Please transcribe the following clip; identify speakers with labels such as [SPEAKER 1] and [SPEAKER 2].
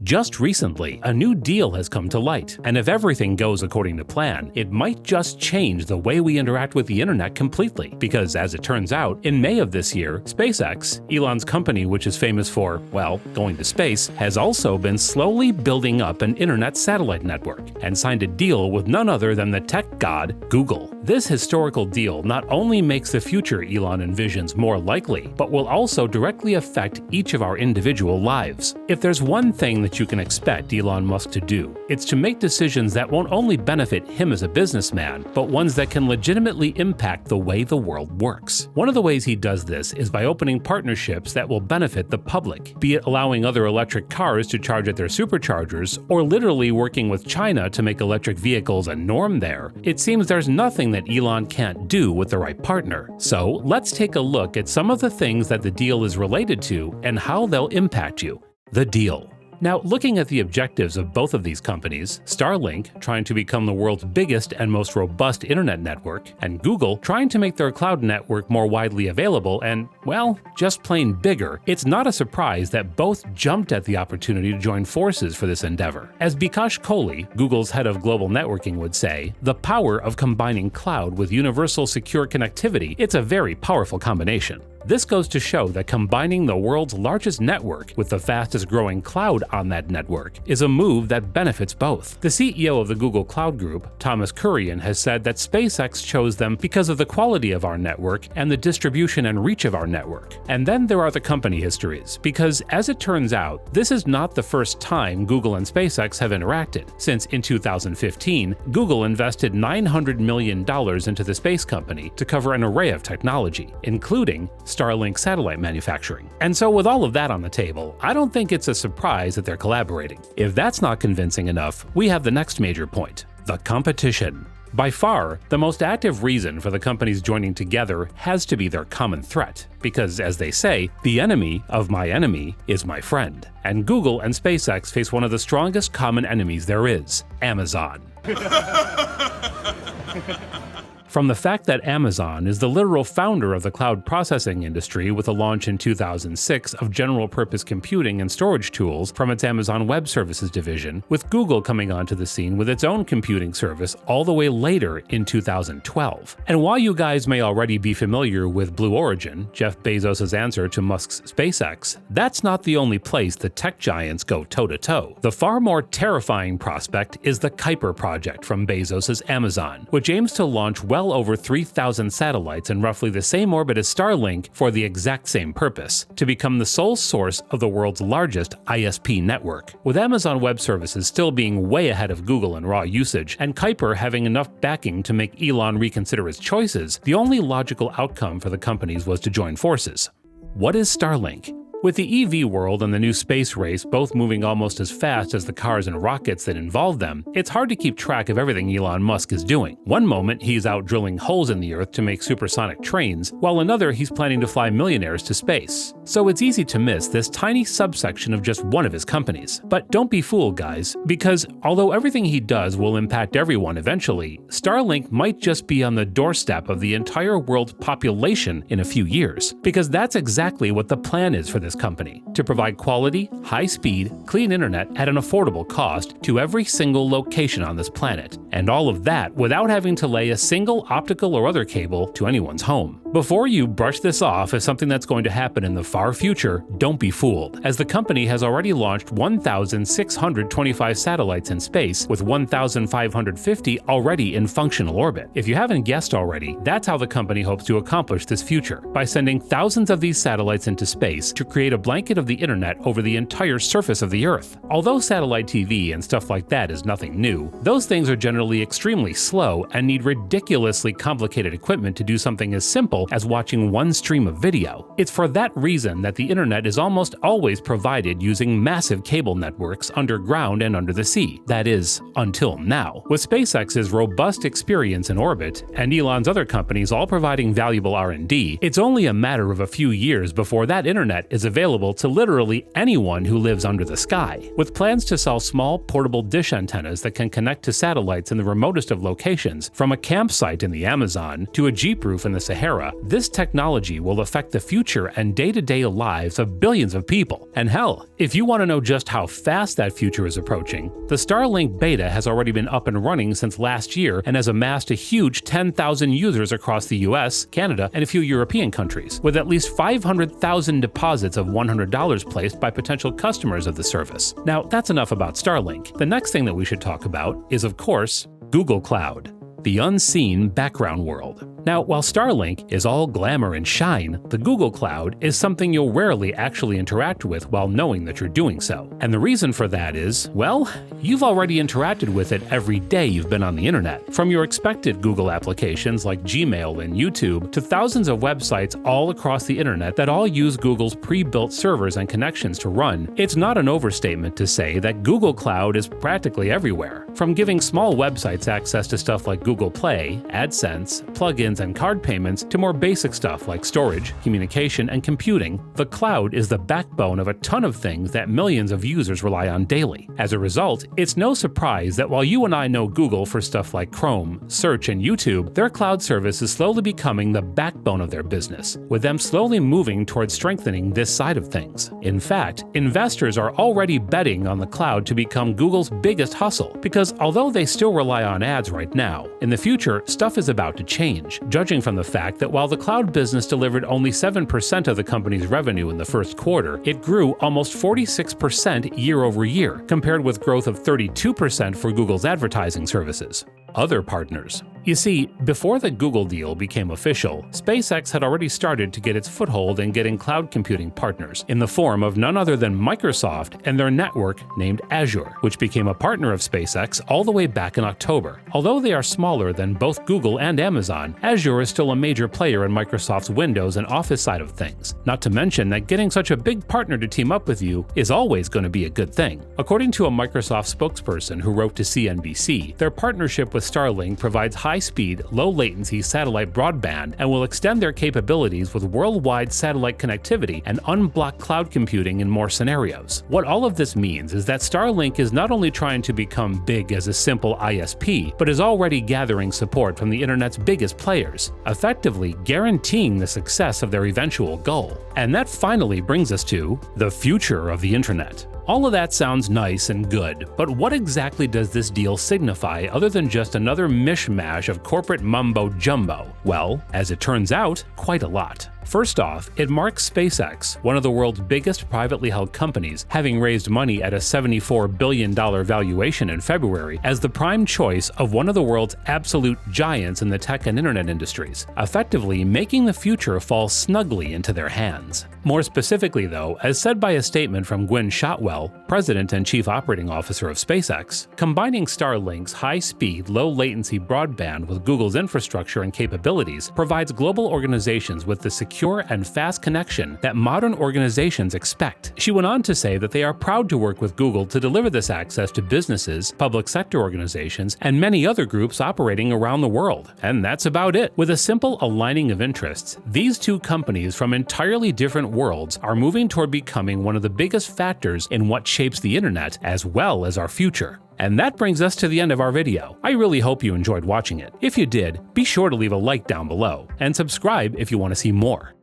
[SPEAKER 1] Just recently, a new deal has come to light, and if everything goes according to plan, it might just change the way we interact with the internet completely. Because as it turns out, in May of this year, SpaceX, Elon's company which is famous for, well, going to space, has also been slowly building up an internet satellite network, and signed a deal with none other than the tech god, Google. This historical deal not only makes the future Elon envisions more likely, but will also directly affect each of our individual lives. If there's one thing that you can expect Elon Musk to do, it's to make decisions that won't only benefit him as a businessman, but ones that can legitimately impact the way the world works. One of the ways he does this is by opening partnerships that will benefit the public, be it allowing other electric cars to charge at their superchargers, or literally working with China to make electric vehicles a norm there. It seems there's nothing that Elon can't do with the right partner. So let's take a look at some of the things that the deal is related to and how they'll impact you. The deal. Now, looking at the objectives of both of these companies, Starlink trying to become the world's biggest and most robust internet network, and Google trying to make their cloud network more widely available and, well, just plain bigger, it's not a surprise that both jumped at the opportunity to join forces for this endeavor. As Bikash Kohli, Google's head of global networking, would say, the power of combining cloud with universal secure connectivity, it's a very powerful combination. This goes to show that combining the world's largest network with the fastest growing cloud on that network is a move that benefits both. The CEO of the Google Cloud Group, Thomas Kurian, has said that SpaceX chose them because of the quality of our network and the distribution and reach of our network. And then there are the company histories, because as it turns out, this is not the first time Google and SpaceX have interacted, since in 2015, Google invested $900 million into the space company to cover an array of technology, including Starlink satellite manufacturing. And so with all of that on the table, I don't think it's a surprise that they're collaborating. If that's not convincing enough, we have the next major point: the competition. By far, the most active reason for the companies joining together has to be their common threat, because as they say, the enemy of my enemy is my friend. And Google and SpaceX face one of the strongest common enemies there is: Amazon. From the fact that Amazon is the literal founder of the cloud processing industry with a launch in 2006 of general-purpose computing and storage tools from its Amazon Web Services division, with Google coming onto the scene with its own computing service all the way later in 2012. And while you guys may already be familiar with Blue Origin, Jeff Bezos' answer to Musk's SpaceX, that's not the only place the tech giants go toe-to-toe. The far more terrifying prospect is the Kuiper project from Bezos' Amazon, which aims to launch well over 3,000 satellites in roughly the same orbit as Starlink for the exact same purpose, to become the sole source of the world's largest ISP network. With Amazon Web Services still being way ahead of Google in raw usage, and Kuiper having enough backing to make Elon reconsider his choices, the only logical outcome for the companies was to join forces. What is Starlink? With the EV world and the new space race both moving almost as fast as the cars and rockets that involve them, it's hard to keep track of everything Elon Musk is doing. One moment he's out drilling holes in the earth to make supersonic trains, while another he's planning to fly millionaires to space. So it's easy to miss this tiny subsection of just one of his companies. But don't be fooled, guys, because although everything he does will impact everyone eventually, Starlink might just be on the doorstep of the entire world's population in a few years. Because that's exactly what the plan is for this company: to provide quality, high-speed, clean internet at an affordable cost to every single location on this planet. And all of that without having to lay a single optical or other cable to anyone's home. Before you brush this off as something that's going to happen in the far future, don't be fooled, as the company has already launched 1,625 satellites in space, with 1,550 already in functional orbit. If you haven't guessed already, that's how the company hopes to accomplish this future, by sending thousands of these satellites into space to create a blanket of the internet over the entire surface of the Earth. Although satellite TV and stuff like that is nothing new, those things are generally extremely slow and need ridiculously complicated equipment to do something as simple as watching one stream of video. It's for that reason that the internet is almost always provided using massive cable networks underground and under the sea. That is, until now. With SpaceX's robust experience in orbit, and Elon's other companies all providing valuable R&D, it's only a matter of a few years before that internet is available to literally anyone who lives under the sky. With plans to sell small, portable dish antennas that can connect to satellites in the remotest of locations, from a campsite in the Amazon to a Jeep roof in the Sahara, this technology will affect the future and day-to-day lives of billions of people. And hell, if you want to know just how fast that future is approaching, the Starlink beta has already been up and running since last year and has amassed a huge 10,000 users across the US, Canada, and a few European countries, with at least 500,000 deposits of $100 placed by potential customers of the service. Now, that's enough about Starlink. The next thing that we should talk about is, of course, Google Cloud, the unseen background world. Now, while Starlink is all glamour and shine, the Google Cloud is something you'll rarely actually interact with while knowing that you're doing so. And the reason for that is, well, you've already interacted with it every day you've been on the internet. From your expected Google applications like Gmail and YouTube to thousands of websites all across the internet that all use Google's pre-built servers and connections to run, it's not an overstatement to say that Google Cloud is practically everywhere. From giving small websites access to stuff like Google Play, AdSense, plugins, and card payments to more basic stuff like storage, communication, and computing, the cloud is the backbone of a ton of things that millions of users rely on daily. As a result, it's no surprise that while you and I know Google for stuff like Chrome, Search, and YouTube, their cloud service is slowly becoming the backbone of their business, with them slowly moving towards strengthening this side of things. In fact, investors are already betting on the cloud to become Google's biggest hustle, because although they still rely on ads right now, in the future, stuff is about to change, judging from the fact that while the cloud business delivered only 7% of the company's revenue in the first quarter, it grew almost 46% year over year, compared with growth of 32% for Google's advertising services. Other partners. You see, before the Google deal became official, SpaceX had already started to get its foothold in getting cloud computing partners, in the form of none other than Microsoft and their network named Azure, which became a partner of SpaceX all the way back in October. Although they are smaller than both Google and Amazon, Azure is still a major player in Microsoft's Windows and Office side of things. Not to mention that getting such a big partner to team up with you is always going to be a good thing. According to a Microsoft spokesperson who wrote to CNBC, their partnership with Starlink provides high-speed, low-latency satellite broadband and will extend their capabilities with worldwide satellite connectivity and unblocked cloud computing in more scenarios. What all of this means is that Starlink is not only trying to become big as a simple ISP, but is already gathering support from the internet's biggest players, effectively guaranteeing the success of their eventual goal. And that finally brings us to the future of the internet. All of that sounds nice and good, but what exactly does this deal signify other than just another mishmash of corporate mumbo-jumbo? Well, as it turns out, quite a lot. First off, it marks SpaceX, one of the world's biggest privately held companies, having raised money at a $74 billion valuation in February, as the prime choice of one of the world's absolute giants in the tech and internet industries, effectively making the future fall snugly into their hands. More specifically though, as said by a statement from Gwynne Shotwell, President and Chief Operating Officer of SpaceX, combining Starlink's high-speed, low-latency broadband with Google's infrastructure and capabilities provides global organizations with the secure and fast connection that modern organizations expect. She went on to say that they are proud to work with Google to deliver this access to businesses, public sector organizations, and many other groups operating around the world. And that's about it. With a simple aligning of interests, these two companies from entirely different worlds are moving toward becoming one of the biggest factors in what shapes the internet as well as our future. And that brings us to the end of our video. I really hope you enjoyed watching it. If you did, be sure to leave a like down below, and subscribe if you want to see more.